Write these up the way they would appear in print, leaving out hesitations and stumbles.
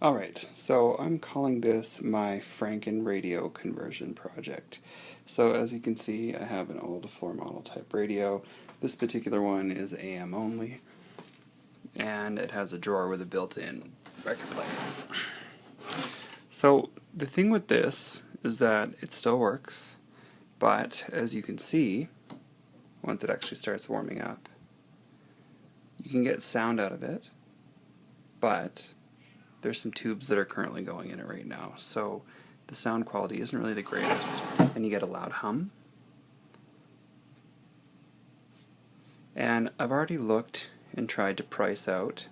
Alright, so I'm calling this my Frankenradio conversion project. So as you can see, I have an old floor model type radio. This particular one is AM only, and it has a drawer with a built-in record player. So the thing with this is that it still works, but as you can see, once it actually starts warming up, you can get sound out of it, but there's some tubes that are currently going in it right now, so the sound quality isn't really the greatest, and you get a loud hum. And I've already looked and tried to price out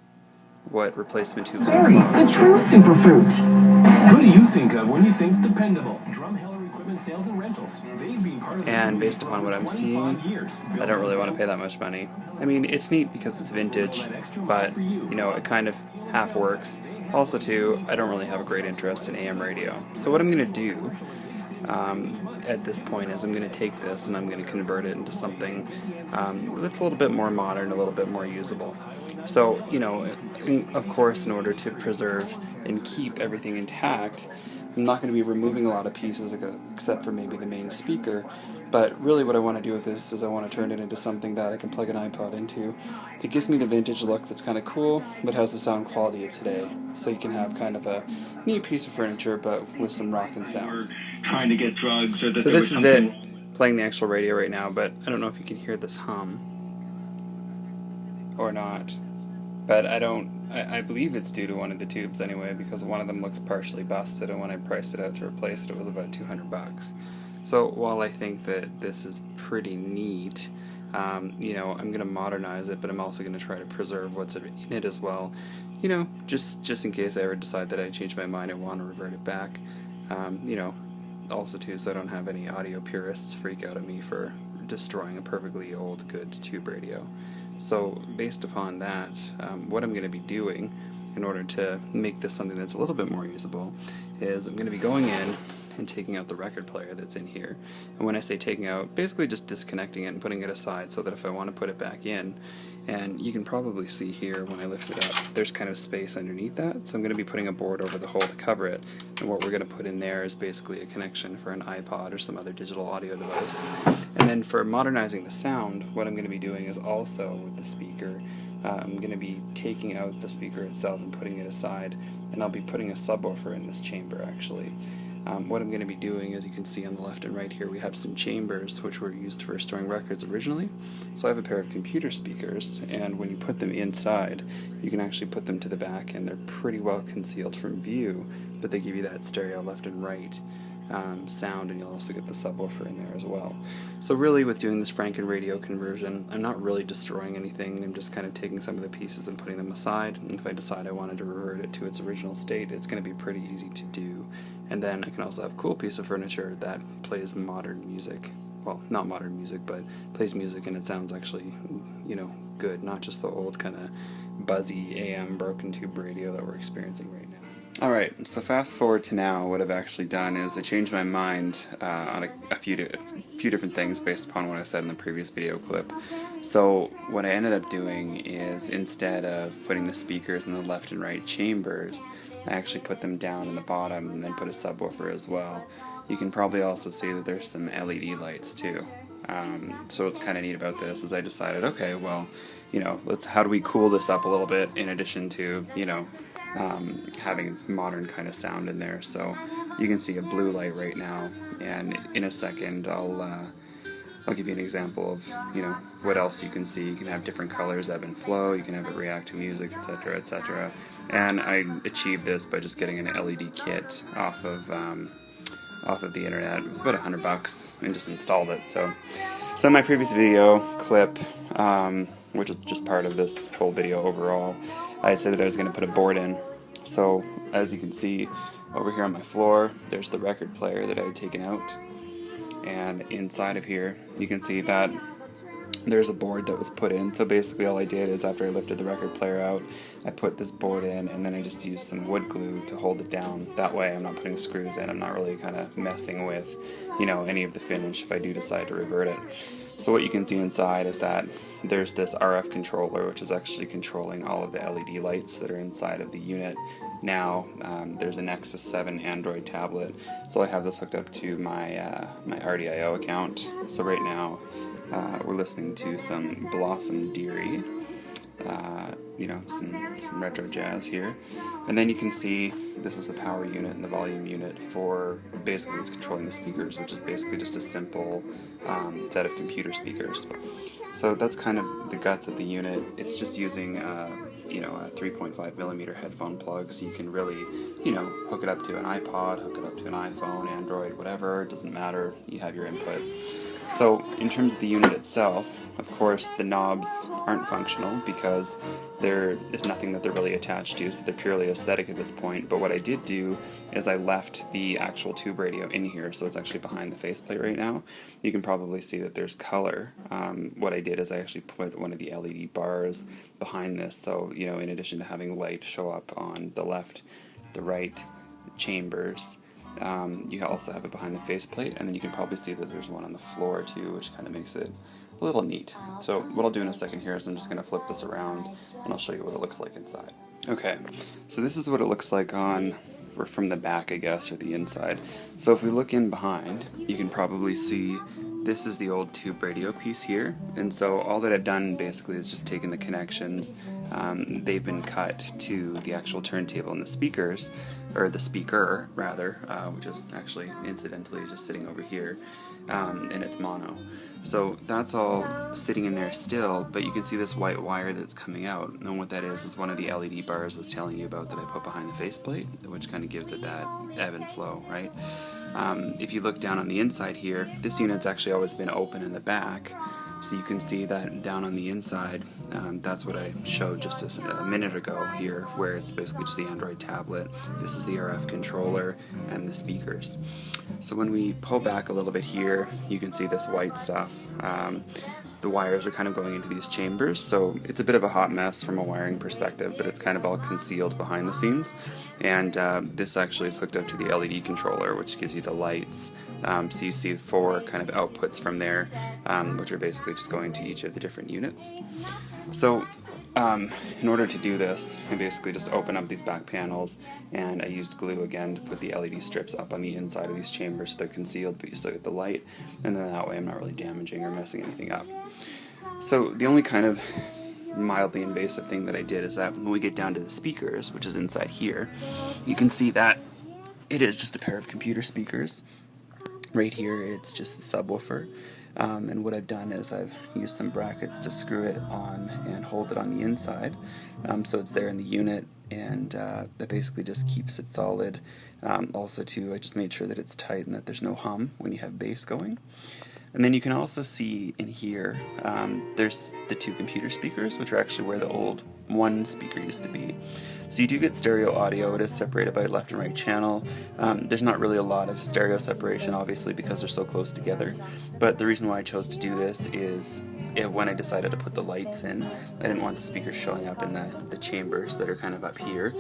what replacement tubes would cost. Who do you think of when you think dependable? Drumheller Equipment Sales and Rentals. They've been part of the And based upon what I'm seeing, I don't really want to pay that much money. I mean, it's neat because it's vintage, but, you know, it kind of half works. Also, too, I don't really have a great interest in AM radio. So what I'm going to do at this point is I'm going to take this and I'm going to convert it into something that's a little bit more modern, a little bit more usable. So, you know, of course, in order to preserve and keep everything intact, I'm not going to be removing a lot of pieces except for maybe the main speaker, but really what I want to do with this is I want to turn it into something that I can plug an iPod into that gives me the vintage look that's kind of cool, but has the sound quality of today. So you can have kind of a neat piece of furniture, but with some rockin' sound. Trying to get drugs, or that so this is it, playing the actual radio right now, but I don't know if you can hear this hum or not. But I believe it's due to one of the tubes anyway, because one of them looks partially busted, and when I priced it out to replace it was about $200. So while I think that this is pretty neat, you know, I'm going to modernize it, but I'm also going to try to preserve what's in it as well. You know, just in case I ever decide that I change my mind and want to revert it back. You know, also too, so I don't have any audio purists freak out at me for destroying a perfectly old, good tube radio. So based upon that, what I'm going to be doing in order to make this something that's a little bit more usable is I'm going to be going in and taking out the record player that's in here. And when I say taking out, basically just disconnecting it and putting it aside so that if I want to put it back in, and you can probably see here when I lift it up, there's kind of space underneath that, so I'm going to be putting a board over the hole to cover it, and what we're going to put in there is basically a connection for an iPod or some other digital audio device. And then for modernizing the sound, what I'm going to be doing is also with the speaker, I'm going to be taking out the speaker itself and putting it aside, and I'll be putting a subwoofer in this chamber actually. What I'm going to be doing, as you can see on the left and right here, we have some chambers which were used for storing records originally. So I have a pair of computer speakers, and when you put them inside, you can actually put them to the back, and they're pretty well concealed from view, but they give you that stereo left and right sound, and you'll also get the subwoofer in there as well. So really, with doing this Frankenradio conversion, I'm not really destroying anything. I'm just kind of taking some of the pieces and putting them aside, and if I decide I wanted to revert it to its original state, it's going to be pretty easy to do. And then I can also have a cool piece of furniture that plays modern music. Well, not modern music, but plays music and it sounds actually, you know, good, not just the old kind of buzzy AM broken tube radio that we're experiencing right now. Alright, so fast forward to now, what I've actually done is I changed my mind on a few different things based upon what I said in the previous video clip. So what I ended up doing is, instead of putting the speakers in the left and right chambers, I actually put them down in the bottom and then put a subwoofer as well. You can probably also see that there's some LED lights too. So what's kind of neat about this is I decided, okay, well, you know, how do we cool this up a little bit in addition to, you know, having modern kind of sound in there. So you can see a blue light right now, and in a second I'll give you an example of, you know, what else you can see. You can have different colors, ebb and flow, you can have it react to music, etc., etc. And I achieved this by just getting an LED kit off of the internet. It was about $100 and just installed it. So in my previous video clip, which is just part of this whole video overall, I had said that I was going to put a board in. So as you can see over here on my floor, there's the record player that I had taken out, and inside of here you can see that there's a board that was put in. So basically all I did is after I lifted the record player out, I put this board in, and then I just used some wood glue to hold it down. That way I'm not putting screws in. I'm not really kind of messing with, any of the finish if I do decide to revert it. So what you can see inside is that there's this RF controller, which is actually controlling all of the LED lights that are inside of the unit. Now there's a Nexus 7 Android tablet, so I have this hooked up to my my RDIO account. So right now we're listening to some Blossom Dearie, some retro jazz here. And then you can see this is the power unit and the volume unit for basically it's controlling the speakers, which is basically just a simple set of computer speakers. So that's kind of the guts of the unit. It's just using a 3.5 millimeter headphone plug, so you can really, hook it up to an iPod, hook it up to an iPhone, Android, whatever, it doesn't matter, you have your input. So in terms of the unit itself, of course the knobs aren't functional because there is nothing that they're really attached to, so they're purely aesthetic at this point. But what I did do is I left the actual tube radio in here, so it's actually behind the faceplate right now. You can probably see that there's color. What I did is I actually put one of the LED bars behind this, so in addition to having light show up on the left, the right chambers, you also have it behind the faceplate, and then you can probably see that there's one on the floor too, which kind of makes it a little neat. So what I'll do in a second here is I'm just going to flip this around and I'll show you what it looks like inside. Okay, so this is what it looks like from the back, I guess, or the inside. So if we look in behind, you can probably see this is the old tube radio piece here, and so all that I've done basically is just taken the connections, they've been cut to the actual turntable and the speakers, or the speaker rather, which is actually incidentally just sitting over here, and it's mono. So that's all sitting in there still, but you can see this white wire that's coming out, and what that is one of the LED bars I was telling you about that I put behind the faceplate, which kind of gives it that ebb and flow, right? If you look down on the inside here, this unit's actually always been open in the back, so you can see that down on the inside, that's what I showed just a minute ago here, where it's basically just the Android tablet. This is the RF controller and the speakers. So when we pull back a little bit here, you can see this white stuff. The wires are kind of going into these chambers, so it's a bit of a hot mess from a wiring perspective, but it's kind of all concealed behind the scenes. And this actually is hooked up to the LED controller, which gives you the lights. So you see 4 kind of outputs from there, which are basically just going to each of the different units. So in order to do this, I basically just open up these back panels, and I used glue again to put the LED strips up on the inside of these chambers so they're concealed, but you still get the light, and then that way I'm not really damaging or messing anything up. So the only kind of mildly invasive thing that I did is that when we get down to the speakers, which is inside here, you can see that it is just a pair of computer speakers. Right here it's just the subwoofer. And what I've done is I've used some brackets to screw it on and hold it on the inside, so it's there in the unit, and that basically just keeps it solid. Also too, I just made sure that it's tight and that there's no hum when you have bass going. And then you can also see in here, there's the 2 computer speakers, which are actually where the old 1 speaker used to be. So you do get stereo audio. It is separated by left and right channel. There's not really a lot of stereo separation, obviously, because they're so close together. But the reason why I chose to do this is when I decided to put the lights in, I didn't want the speakers showing up in the chambers that are kind of up here.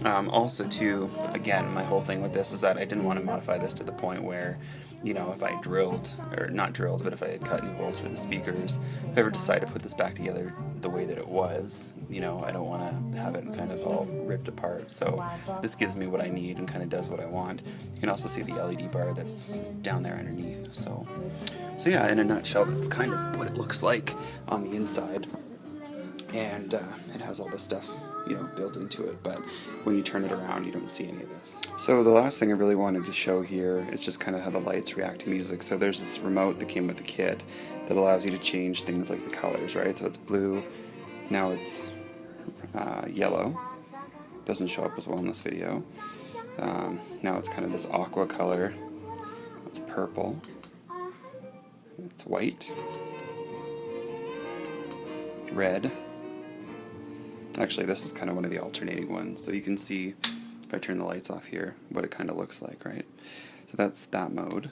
Also, too, again, my whole thing with this is that I didn't want to modify this to the point where, if I drilled, or not drilled, but if I had cut new holes for the speakers, if I ever decide to put this back together the way that it was, I don't want to have it kind of all ripped apart. So this gives me what I need and kind of does what I want. You can also see the LED bar that's down there underneath. So yeah, in a nutshell, that's kind of what it looks like on the inside. And it has all this stuff, built into it, but when you turn it around, you don't see any of this. So the last thing I really wanted to show here is just kind of how the lights react to music. So there's this remote that came with the kit that allows you to change things like the colors, right? So it's blue, now it's yellow. Doesn't show up as well in this video. Now it's kind of this aqua color. It's purple. It's white. Red. Actually, this is kind of one of the alternating ones, so you can see, if I turn the lights off here, what it kind of looks like, right? So that's that mode.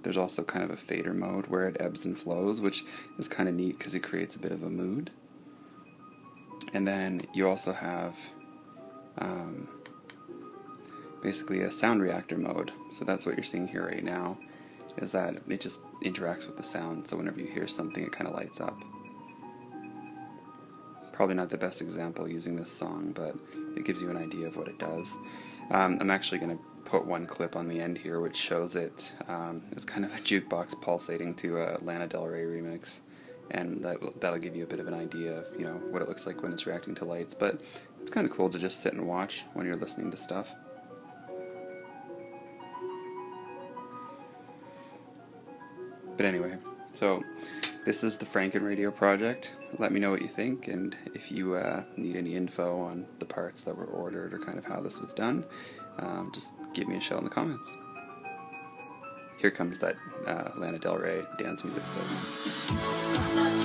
There's also kind of a fader mode where it ebbs and flows, which is kind of neat because it creates a bit of a mood. And then you also have basically a sound reactor mode. So that's what you're seeing here right now, is that it just interacts with the sound. So whenever you hear something, it kind of lights up. Probably not the best example using this song, but it gives you an idea of what it does. I'm actually going to put one clip on the end here which shows it. It's kind of a jukebox pulsating to a Lana Del Rey remix, and that'll give you a bit of an idea of, you know, what it looks like when it's reacting to lights. But it's kind of cool to just sit and watch when you're listening to stuff. But anyway, so this is the Frankenradio project. Let me know what you think, and if you need any info on the parts that were ordered or kind of how this was done, just give me a shout in the comments. Here comes that Lana Del Rey dance music clip.